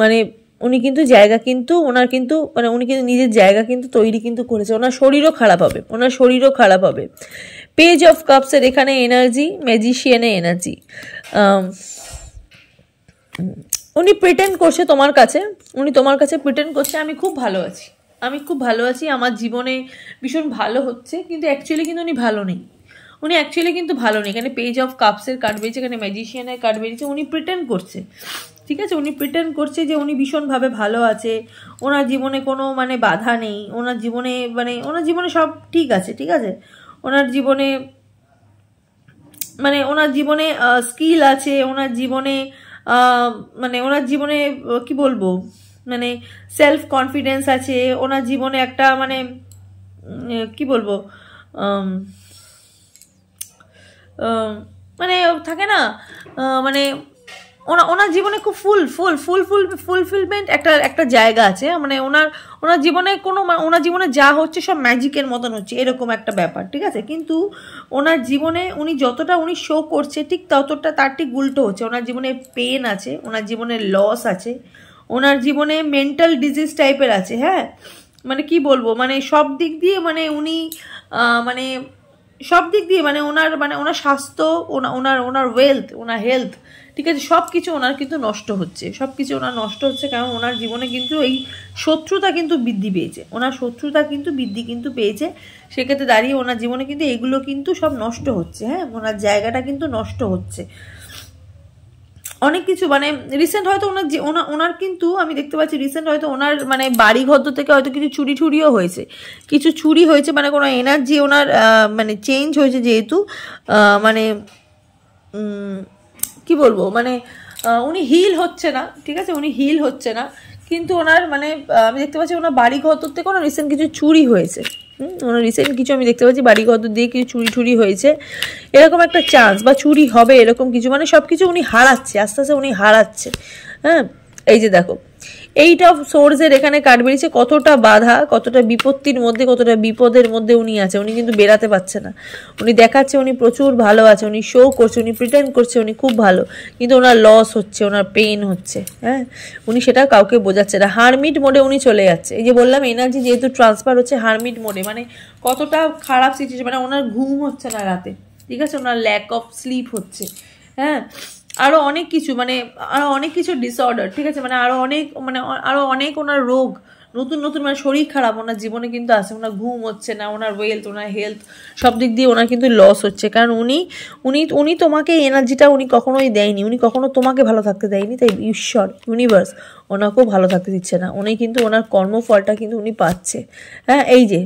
মানে উনি কিন্তু জায়গা কিন্তু ওনার কিন্তু মানে উনি কিন্তু নিজের জায়গা কিন্তু তৈরি কিন্তু করেছে। ওনার শরীরও খারাপ হবে, ওনার শরীরও খারাপ হবে। পেজ অফ কাপসের এখানে এনার্জি, ম্যাজিশিয়ানের এনার্জি। উনি প্রিটেন্ড করছে তোমার কাছে, উনি তোমার কাছে প্রিটেন্ড করছে আমি খুব ভালো আছি, আমি খুব ভালো আছি, আমার জীবনে ভীষণ ভালো হচ্ছে, কিন্তু অ্যাকচুয়ালি কিন্তু উনি ভালো নেই, উনি অ্যাকচুয়ালি কিন্তু ভালো নেই। এখানে পেজ অফ কাপসের কার্ড বেরিয়েছে, এখানে ম্যাজিশিয়ানের কার্ড বেরিয়েছে। উনি প্রিটেন্ড করছে, ঠিক আছে, উনি প্রিটেন্ড করছে যে উনি ভীষণভাবে ভালো আছে, ওনার জীবনে কোনো মানে বাধা নেই, ওনার জীবনে মানে ওনার জীবনে সব ঠিক আছে, ঠিক আছে, ওনার জীবনে মানে ওনার জীবনে স্কিল আছে, ওনার জীবনে মানে ওনার জীবনে কি বলবো মানে সেলফ কনফিডেন্স আছে, ওনার জীবনে একটা মানে কি বলবো মানে থাকে না মানে ওনার জীবনে খুব ফুলফিলমেন্ট একটা জায়গা আছে, মানে ওনার জীবনে কোনো ওনার জীবনে যা হচ্ছে সব ম্যাজিকের মতন হচ্ছে, এরকম একটা ব্যাপার, ঠিক আছে। কিন্তু ওনার জীবনে উনি যতটা উনি শো করছে ঠিক ততটা তার ঠিক উল্টো হচ্ছে। ওনার জীবনে পেন আছে, ওনার জীবনে লস আছে, ওনার জীবনে মেন্টাল ডিজিজ টাইপের আছে, হ্যাঁ, মানে কি বলবো মানে সব দিক দিয়ে মানে উনি মানে সব দিক দিয়ে মানে ওনার স্বাস্থ্য, ওনার ওনার ওয়েলথ, ওনার হেলথ, ঠিক আছে, সব কিছু ওনার কিন্তু নষ্ট হচ্ছে, সব কিছু ওনার নষ্ট হচ্ছে, কারণ ওনার জীবনে কিন্তু এই শত্রুতা কিন্তু বৃদ্ধি পেয়েছে, ওনার শত্রুতা কিন্তু বৃদ্ধি কিন্তু পেয়েছে। সেক্ষেত্রে দাঁড়িয়ে ওনার জীবনে কিন্তু এগুলো কিন্তু সব নষ্ট হচ্ছে, হ্যাঁ, ওনার জায়গাটা কিন্তু নষ্ট হচ্ছে অনেক কিছু। মানে রিসেন্ট হয়তো ওনার কিন্তু আমি দেখতে পাচ্ছি রিসেন্ট হয়তো ওনার মানে বাড়ি ঘর থেকে হয়তো কিছু চুরিও হয়েছে, কিছু চুরি হয়েছে, মানে কোনো এনার্জি ওনার মানে চেঞ্জ হয়েছে, যেহেতু মানে কি বলবো মানে উনি হিল হচ্ছে না, ঠিক আছে, উনি হিল হচ্ছে না, কিন্তু ওনার মানে আমি দেখতে পাচ্ছি ওনার বাড়ি ঘর থেকে কোনো রিসেন্ট কিছু চুরি হয়েছে, ওনার রিসেন্ট কিছু আমি দেখতে পাচ্ছি বাড়ি ঘর দিয়ে কিছু চুরি হয়েছে, এরকম একটা চান্স, বা চুরি হবে এরকম কিছু, মানে সব কিছু উনি হারাচ্ছে, আস্তে আস্তে উনি হারাচ্ছে, হ্যাঁ। এই যে দেখো এইট অফ সোর্সের এখানে কার্ড বেরিয়েছে, কতটা বাধা, কতটা বিপত্তির মধ্যে, কতটা বিপদের মধ্যে উনি আছে, উনি কিন্তু বেরাতে পারছে না, উনি দেখাচ্ছে উনি প্রচুর ভালো আছে, উনি শো করছে, উনি প্রিটেন্ড করছে উনি খুব ভালো, কিন্তু ওনার লস হচ্ছে, ওনার পেন হচ্ছে, হ্যাঁ, উনি সেটা কাউকে বোঝাচ্ছে না, হারমিট মোডে উনি চলে যাচ্ছে। এই যে বললাম এনার্জি যেহেতু ট্রান্সফার হচ্ছে হারমিট মোডে, মানে কতটা খারাপ সিচুয়েশন, মানে ওনার ঘুম হচ্ছে না রাতে, ঠিক আছে, ওনার ল্যাক অফ স্লিপ হচ্ছে, হ্যাঁ, আরো অনেক কিছু মানে আরো অনেক কিছু ডিসঅর্ডার, ঠিক আছে, মানে আরো অনেক ওনার রোগ, নতুন নতুন মানে শরীর খারাপ ওনার জীবনে কিন্তু আছে, ওনার ঘুম হচ্ছে না, ওনার ওয়েলথ, ওনার হেলথ সব দিক দিয়ে ওনার কিন্তু লস হচ্ছে, কারণ উনি উনি উনি তোমাকে এনার্জিটা উনি কখনোই দেয়নি, উনি কখনো তোমাকে ভালো থাকতে দেয়নি, তাই ঈশ্বর ইউনিভার্স ওনাকেও ভালো থাকতে দিচ্ছে না, উনি কিন্তু ওনার কর্মফলটা কিন্তু উনি পাচ্ছে, হ্যাঁ। এই যে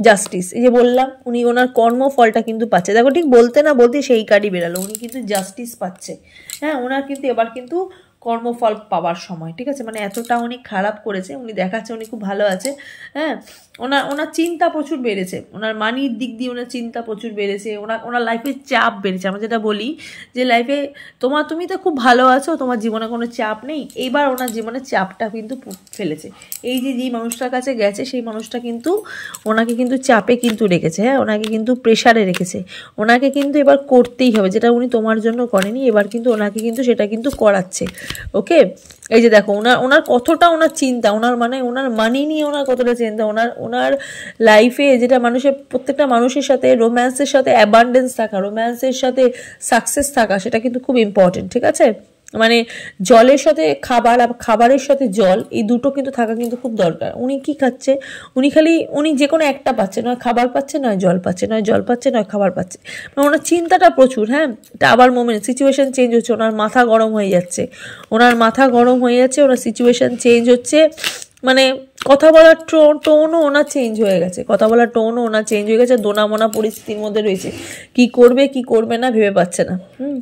জাস্টিস, এই যে বললাম উনি ওনার কর্মফলটা কিন্তু পাচ্ছে, দেখো ঠিক বলতে না বলতে সেই কার্ডই বেরালো, উনি কিন্তু জাস্টিস পাচ্ছে, হ্যাঁ, ওনার কিন্তু এবার কিন্তু কর্মফল পাওয়ার সময়, ঠিক আছে, মানে এতটা উনি খারাপ করেছে, উনি দেখাচ্ছে উনি খুব ভালো আছে, হ্যাঁ, ওনার চিন্তা প্রচুর বেড়েছে, ওনার মানির দিক দিয়ে ওনার চিন্তা প্রচুর বেড়েছে, ওনার লাইফে চাপ বেড়েছে। আমরা যেটা বলি যে লাইফে তুমি তো খুব ভালো আছো, তোমার জীবনে কোনো চাপ নেই, এইবার ওনার জীবনে চাপটা কিন্তু ফেলেছে, এই যে যেই মানুষটার কাছে গেছে সেই মানুষটা কিন্তু ওনাকে কিন্তু চাপে কিন্তু রেখেছে, হ্যাঁ, ওনাকে কিন্তু প্রেশারে রেখেছে, ওনাকে কিন্তু এবার করতেই হবে, যেটা উনি তোমার জন্য করেনি, এবার কিন্তু ওনাকে কিন্তু সেটা কিন্তু করাচ্ছে, ওকে। এই যে দেখো ওনার কতটা ওনার চিন্তা, ওনার মানে ওনার মানি নিয়ে ওনার কতটা চিন্তা, ওনার লাইফে যেটা প্রত্যেকটা মানুষের সাথে রোম্যান্সের সাথে অ্যাবান্ডেন্স থাকা, রোম্যান্সের সাথে সাকসেস থাকা, সেটা কিন্তু খুব ইম্পর্টেন্ট, ঠিক আছে, মানে জলের সাথে খাবার আর খাবারের সাথে জল, এই দুটো কিন্তু থাকা কিন্তু খুব দরকার। উনি কি খাচ্ছে, উনি যে কোনো একটা পাচ্ছে, নয় খাবার পাচ্ছে, নয় জল পাচ্ছে, নয় জল পাচ্ছে, নয় খাবার পাচ্ছে, মানে ওনার চিন্তাটা প্রচুর, হ্যাঁ, এটা আবার মোমেন্ট সিচুয়েশন চেঞ্জ হচ্ছে, ওনার মাথা গরম হয়ে যাচ্ছে, ওনার সিচুয়েশন চেঞ্জ হচ্ছে, মানে কথা বলার টোনও ওনার চেঞ্জ হয়ে গেছে, দোনামোনা পরিস্থিতির মধ্যে রয়েছে, কি করবে না ভেবে পাচ্ছে না,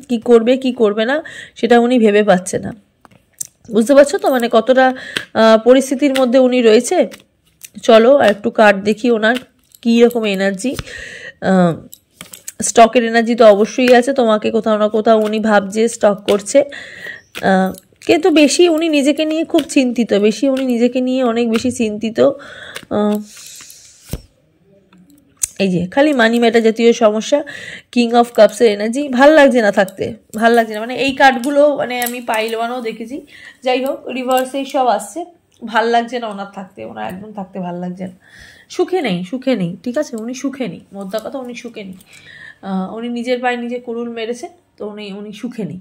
কি করবে না সেটা উনি ভেবে পাচ্ছে না, বুঝতে পারছো তো, মানে কতটা পরিস্থিতির মধ্যে উনি রয়েছে। চলো আর একটু কার্ড দেখি ওনার কী রকম এনার্জি। স্টকের এনার্জি তো অবশ্যই আছে, তোমাকে কোথাও না কোথাও উনি ভাবছে স্টক করছে, কিন্তু বেশি উনি নিজেকে নিয়ে খুব চিন্তিত, অনেক বেশি চিন্তিত, এই যে খালি মানি ম্যাটার জাতীয় সমস্যা, কিং অফ কাপসের এনার্জি, ভাল লাগছে না থাকতে, ভাল লাগছে না, মানে এই কার্ডগুলো মানে আমি পাইল ওয়ানও দেখেছি, যাই হোক রিভার্সে সব আসছে, ভাল লাগছে না ওনার থাকতে, ওনার একদম থাকতে ভাল লাগছে না, সুখে নেই, সুখে নেই, ঠিক আছে, উনি সুখে নেই, মোদ্দা কথা উনি সুখে নেই, উনি নিজের পায়ে নিজে কুড়ুল মেরেছে, তো উনি সুখে নেই।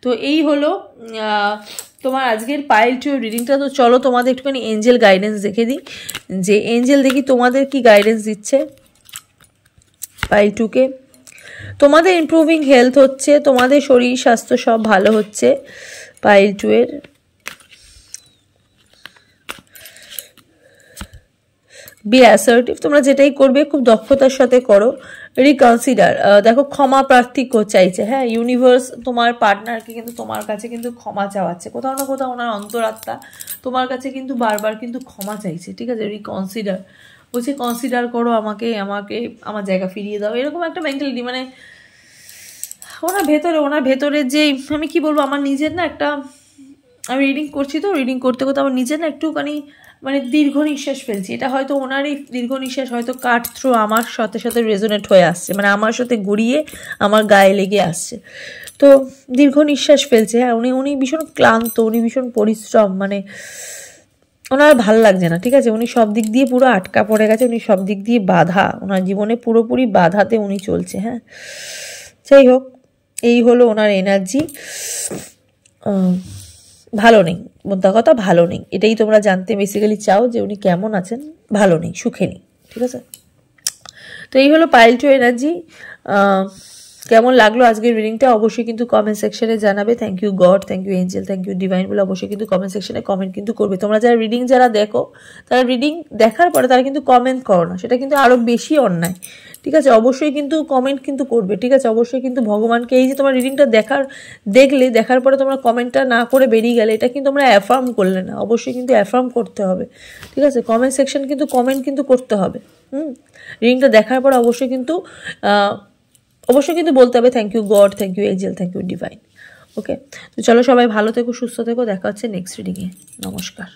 তো এই হলো তোমার আজকের পাইল টু রিডিংটা। তো চলো তোমাদের একটুখানি এঞ্জেল গাইডেন্স দেখে দিই, যে এঞ্জেল দেখি তোমাদের কি গাইডেন্স দিচ্ছে পাইল টুকে। তোমাদের ইমপ্রুভিং হেলথ হচ্ছে, তোমাদের শরীর স্বাস্থ্য সব ভালো হচ্ছে পাইল টু এর। বি অ্যাসার্টিভ, তোমরা যেটাই করবে খুব দক্ষতার সাথে করো। রিকনসিডার, দেখো ক্ষমা প্রার্থী চাইছে, হ্যাঁ ইউনিভার্স তোমার পার্টনারকে কিন্তু তোমার কাছে কিন্তু ক্ষমা চাওয়াচ্ছে, কোথাও না কোথাও ওনার অন্তরাত্মা তোমার কাছে কিন্তু বারবার কিন্তু ক্ষমা চাইছে, ঠিক আছে, রিকনসিডার বলছে, কনসিডার করো আমাকে, আমার জায়গা ফিরিয়ে দাও, এরকম একটা মেন্টালিটি, মানে ওনার ভেতরে যে আমি কি বলবো, আমার নিজের না একটা, আমি রিডিং করছি তো, রিডিং করতে করতে আমার নিজের না একটুখানি মানে দীর্ঘ নিঃশ্বাস ফেলছি, এটা হয়তো ওনার এই দীর্ঘ নিঃশ্বাস হয়তো কাট থ্রু আমার সাথে সাথে রেজোনেট হয়ে আসছে, মানে আমার সাথে ঘুরিয়ে আমার গায়ে লেগে আসছে, তো দীর্ঘ নিঃশ্বাস ফেলছে, হ্যাঁ উনি ভীষণ ক্লান্ত, উনি ভীষণ পরিশ্রম, মানে ওনার ভাল লাগছে না, ঠিক আছে, উনি সব দিক দিয়ে পুরো আটকা পড়ে গেছে, উনি সব দিক দিয়ে বাধা, ওনার জীবনে পুরোপুরি বাধাতে উনি চলছে, হ্যাঁ যাই হোক এই হলো ওনার এনার্জি, ভালো নেই, মোদ্দা কথা ভালো নেই, এটাই তোমরা জানতে বেসিক্যালি চাও যে উনি কেমন আছেন, ভালো নেই, সুখে নেই, ঠিক আছে। তো এই হলো পাইল টু এনার্জি। কেমন লাগলো আজকের রিডিংটা অবশ্যই কিন্তু কমেন্ট সেকশনে জানাবে। Thank you God, thank you angel, thank you divine বলে অবশ্যই কিন্তু কমেন্ট সেকশনে কমেন্ট কিন্তু করবে। তোমরা যারা যারা দেখো, তারা রিডিং দেখার পরে তারা কিন্তু কমেন্ট করো না, সেটা কিন্তু আরও বেশি অন্যায়, ঠিক আছে, অবশ্যই কিন্তু কমেন্ট কিন্তু করবে, ঠিক আছে, অবশ্যই কিন্তু ভগবানকে, এই যে তোমার রিডিংটা দেখার পরে তোমরা কমেন্টটা না করে বেরিয়ে গেলে, এটা কিন্তু তোমরা অ্যাফার্ম করলে না, অবশ্যই কিন্তু অ্যাফার্ম করতে হবে, ঠিক আছে, কমেন্ট সেকশন কিন্তু কমেন্ট কিন্তু করতে হবে। রিডিংটা দেখার পর অবশ্যই কিন্তু বলতে হবে thank you God, thank you angel, thank you divine. Okay, তো চলো সবাই ভালো থেকো, সুস্থ থেকো, দেখা হচ্ছে নেক্সট রিডিংয়ে। নমস্কার।